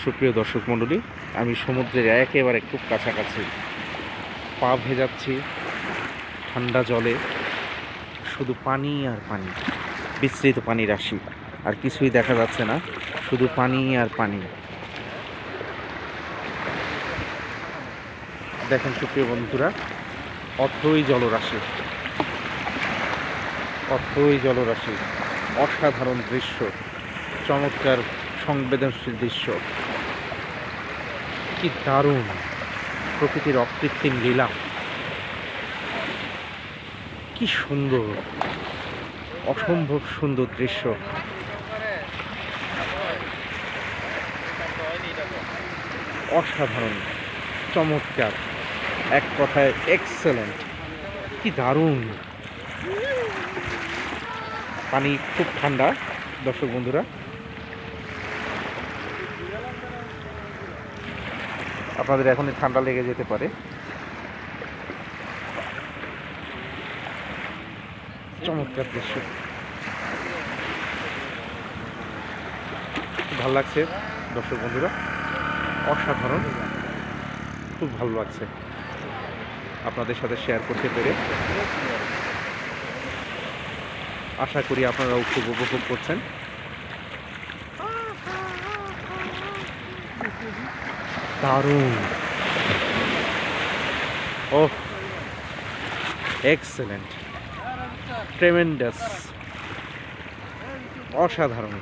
সুপ্রিয় দর্শক মণ্ডলী, আমি সমুদ্রের একেবারে খুব কাছাকাছি, পা ভেজাচ্ছি ঠান্ডা জলে, শুধু পানি আর পানি, বিস্তৃত পানি রাশি, আর কিছুই দেখা যাচ্ছে না, শুধু পানি আর পানি। দেখেন সুপ্রিয় বন্ধুরা, অথই জলরাশি, অথই জলরাশি, অসাধারণ দৃশ্য, চমৎকার সংবেদনশীল দৃশ্য। কি দারুণ প্রকৃতির অকৃত্রিম লীলা, কি সুন্দর, অসম্ভব সুন্দর দৃশ্য। অসাধারণ, চমৎকার, এক কথায় এক্সেলেন্ট। কি দারুণ, পানি খুব ঠান্ডা দর্শক বন্ধুরা। আপনাদের এখনই ঠান্ডা লেগে যেতে পারে। চমৎকার দৃশ্য, ভালো লাগছে দর্শক বন্ধুরা, অসাধারণ, খুব ভালো লাগছে আপনাদের সাথে শেয়ার করতে পেরে। আশা করি আপনারাও খুব উপভোগ করছেন। দারুণ, ও এক্সেলেন্ট, ট্রেমেন্ডাস, অসাধারণ।